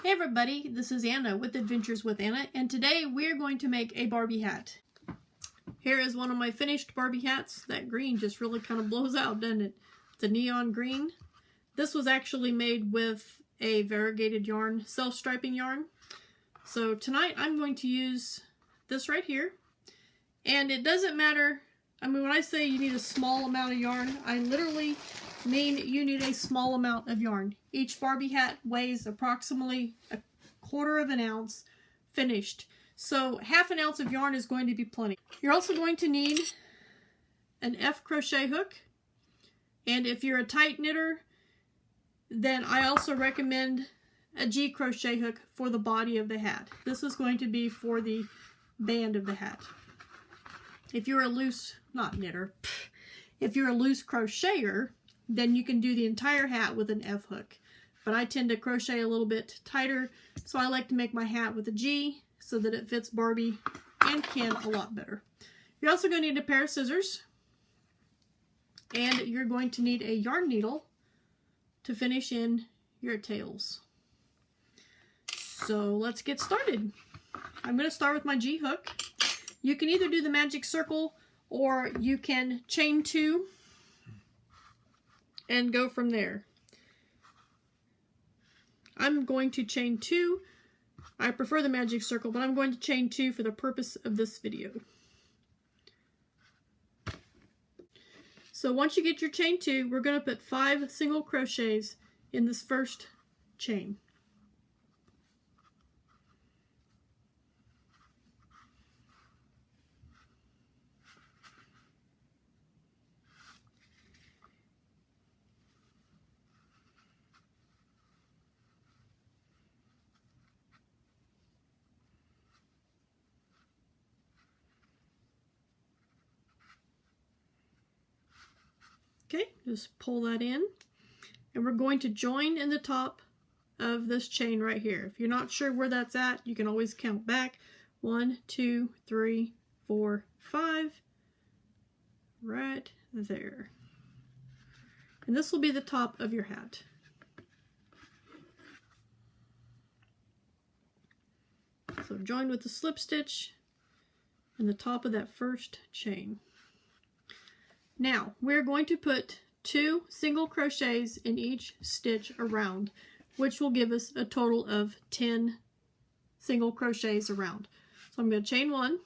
Hey everybody, this is Anna with Adventures with Anna, and today we're going to make a Barbie hat. Here is one of my finished Barbie hats. That green just really kind of blows out, doesn't it? It's a neon green. This was actually made with a variegated yarn, self-striping yarn. So tonight I'm going to use this right here. And it doesn't matter, I mean, when I say you need a small amount of yarn, I literally mean you need a small amount of yarn. Each Barbie hat weighs approximately 1/4 of an ounce finished. So 1/2 ounce of yarn is going to be plenty. You're also going to need an F crochet hook. And if you're a tight knitter, then I also recommend a G crochet hook for the body of the hat. This is going to be for the band of the hat. If you're a loose, not knitter, if you're a loose crocheter, then you can do the entire hat with an F hook. But I tend to crochet a little bit tighter, so I like to make my hat with a G so that it fits Barbie and Ken a lot better. You're also going to need a pair of scissors, and you're going to need a yarn needle to finish in your tails. So let's get started. I'm going to start with my G hook. You can either do the magic circle or you can chain 2 and go from there. I'm going to chain 2. I prefer the magic circle, but I'm going to chain 2 for the purpose of this video. So once you get your chain 2, we're going to put 5 single crochets in this first chain. Okay, just pull that in, and we're going to join in the top of this chain right here. If you're not sure where that's at, you can always count back. 1, 2, 3, 4, 5, right there. And this will be the top of your hat. So join with the slip stitch in the top of that first chain. Now, we're going to put 2 single crochets in each stitch around, which will give us a total of 10 single crochets around. So I'm going to chain 1,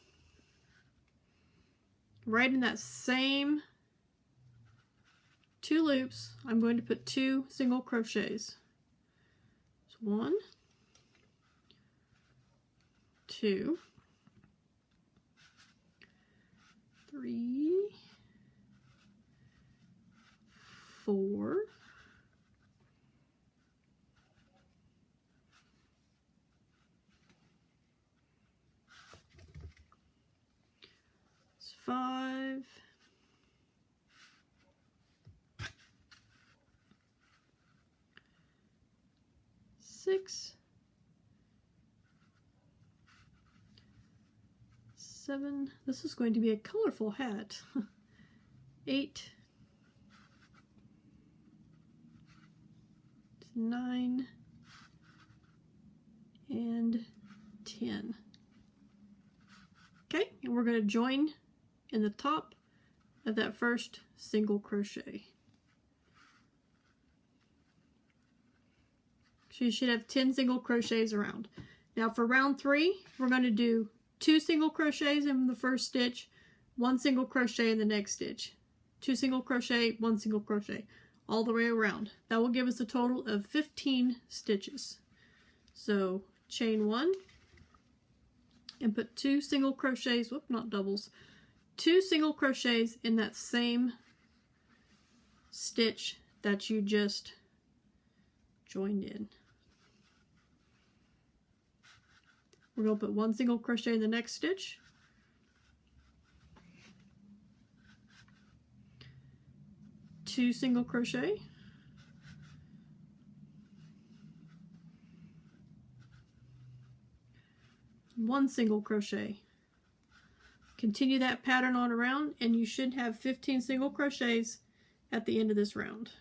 right in that same 2 loops, I'm going to put 2 single crochets. So 1, 2, 3, 4, 5, 6, 7. This is going to be a colorful hat. 8, 9, and 10. Okay, and we're going to join in the top of that first single crochet. So you should have 10 single crochets around. Now for round 3, we're going to do 2 single crochets in the first stitch, 1 single crochet in the next stitch, 2 single crochet, 1 single crochet, all the way around. That will give us a total of 15 stitches. So chain 1 and put 2 single crochets, whoop, not doubles, 2 single crochets in that same stitch that you just joined in. We're going to put 1 single crochet in the next stitch, 2 single crochet, 1 single crochet. Continue that pattern on around, and you should have 15 single crochets at the end of this round.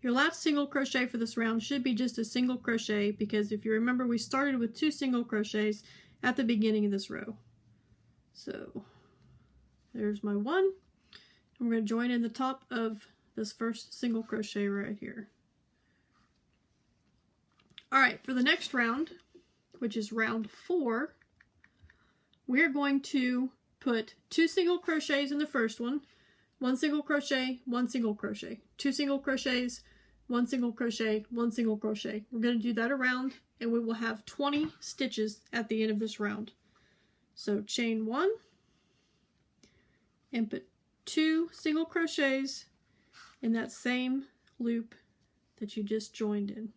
Your last single crochet for this round should be just a single crochet, because if you remember, we started with 2 single crochets at the beginning of this row. So there's my one. I'm going to join in the top of this first single crochet right here. Alright, for the next round, which is round 4, we're going to put 2 single crochets in the first one, 1 single crochet, 1 single crochet, 2 single crochets, 1 single crochet, 1 single crochet. We're going to do that around, and we will have 20 stitches at the end of this round. So chain 1 and put 2 single crochets in that same loop that you just joined in.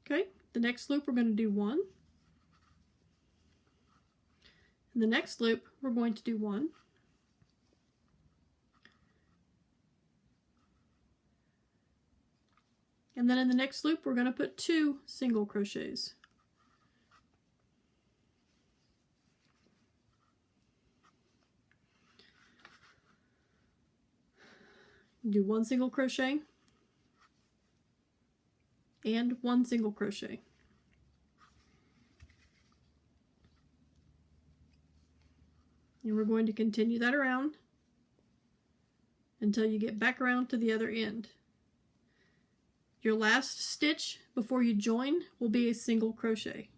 Okay, the next loop we're going to do 1. In the next loop we're going to do 1. And then in the next loop we're going to put 2 single crochets. Do 1 single crochet and 1 single crochet. And we're going to continue that around until you get back around to the other end. Your last stitch before you join will be a single crochet.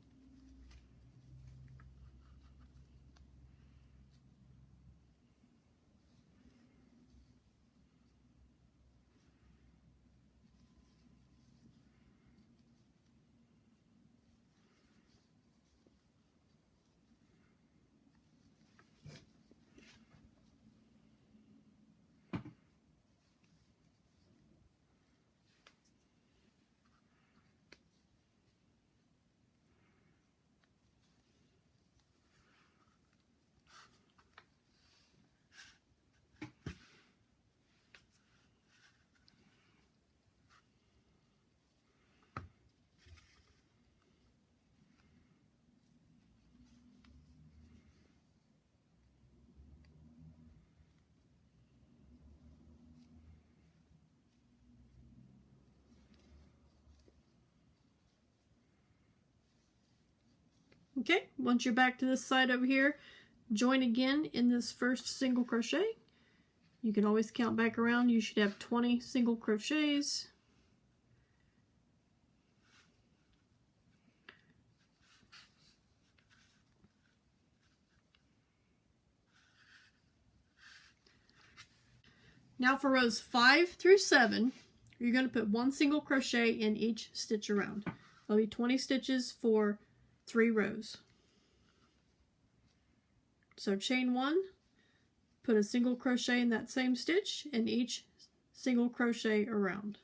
Okay, once you're back to this side over here, join again in this first single crochet. You can always count back around. You should have 20 single crochets. Now for rows 5 through 7, you're going to put 1 single crochet in each stitch around. There'll be 20 stitches for 3 rows. So chain 1, put a single crochet in that same stitch in each single crochet around.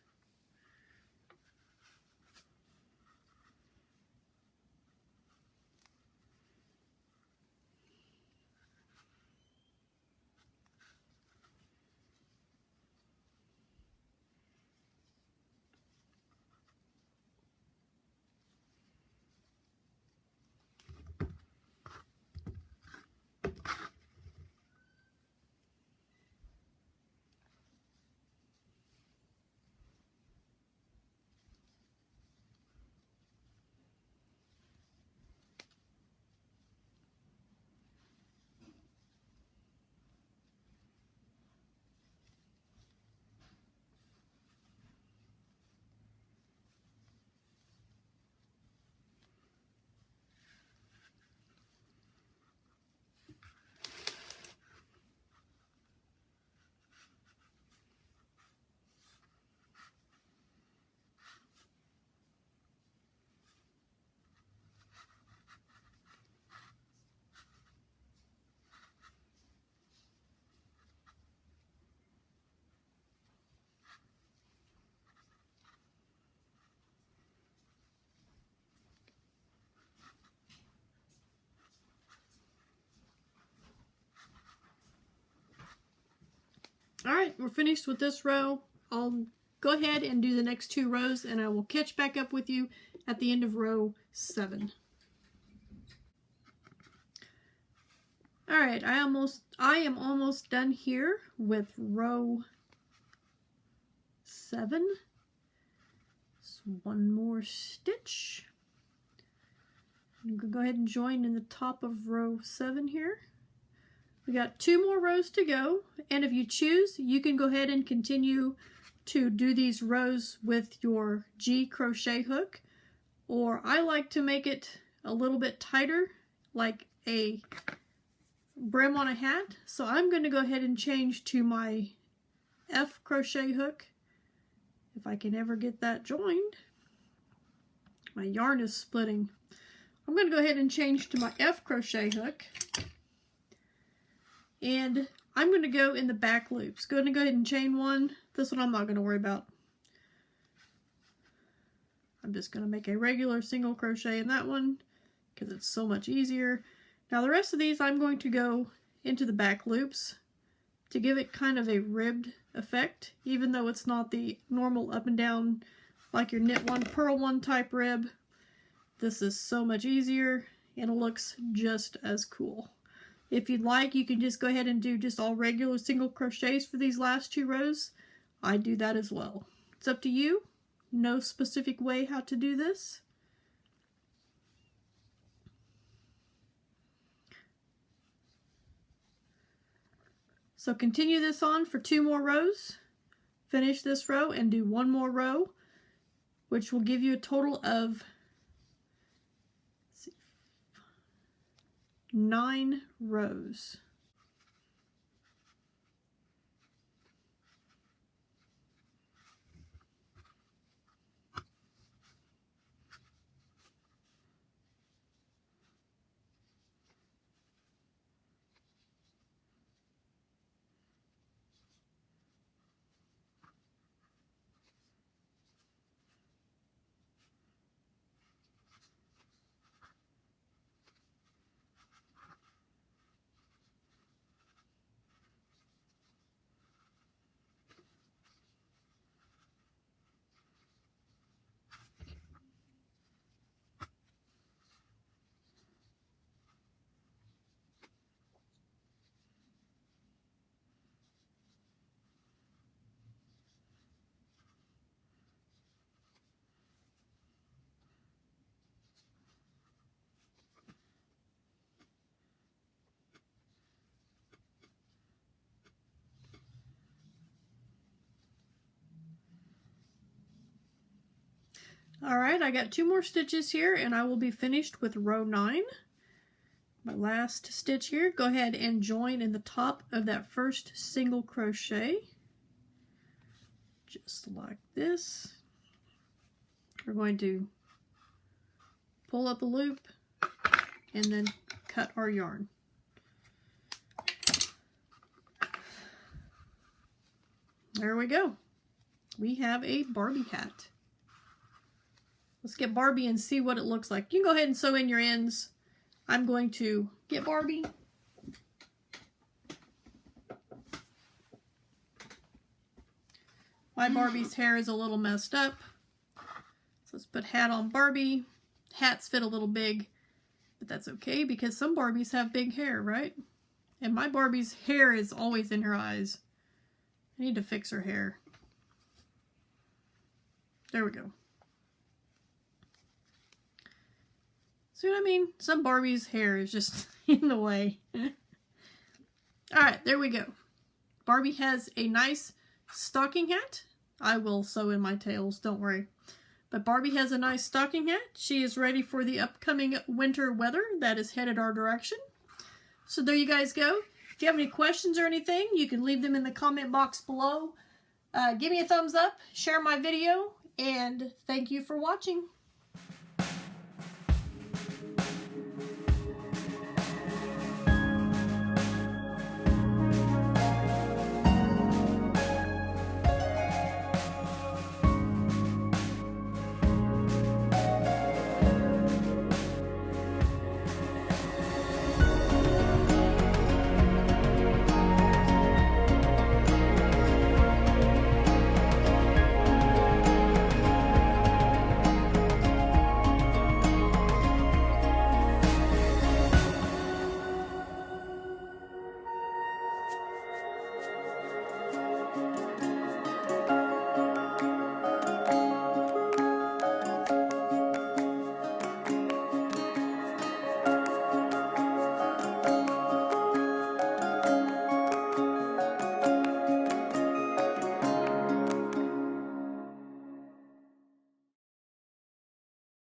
Alright, we're finished with this row. I'll go ahead and do the next 2 rows, and I will catch back up with you at the end of row 7. Alright, I am almost done here with row 7. So one more stitch. I'm going to go ahead and join in the top of row 7 here. We got 2 more rows to go, and if you choose, you can go ahead and continue to do these rows with your G crochet hook, or I like to make it a little bit tighter, like a brim on a hat. So I'm going to go ahead and change to my F crochet hook, if I can ever get that joined. My yarn is splitting. I'm going to go ahead and change to my F crochet hook, and I'm going to go in the back loops. Going to go ahead and chain 1. This one I'm not going to worry about. I'm just going to make a regular single crochet in that one because it's so much easier. Now the rest of these I'm going to go into the back loops to give it kind of a ribbed effect, even though it's not the normal up and down like your knit 1 purl 1 type rib. This is so much easier and it looks just as cool. If you'd like, you can just go ahead and do just all regular single crochets for these last 2 rows. I do that as well. It's up to you. No specific way how to do this. So continue this on for 2 more rows. Finish this row and do 1 more row, which will give you a total of 9 rows. Alright, I got 2 more stitches here and I will be finished with row 9. My last stitch here, go ahead and join in the top of that first single crochet. Just like this. We're going to pull up a loop and then cut our yarn. There we go. We have a Barbie hat. Let's get Barbie and see what it looks like. You can go ahead and sew in your ends. I'm going to get Barbie. My Barbie's hair is a little messed up. So let's put hat on Barbie. Hats fit a little big, but that's okay because some Barbies have big hair, right? And my Barbie's hair is always in her eyes. I need to fix her hair. There we go. See what I mean? Some Barbie's hair is just in the way. Alright, there we go. Barbie has a nice stocking hat. I will sew in my tails, don't worry. But Barbie has a nice stocking hat. She is ready for the upcoming winter weather that is headed our direction. So there you guys go. If you have any questions or anything, you can leave them in the comment box below. Give me a thumbs up, share my video, and thank you for watching.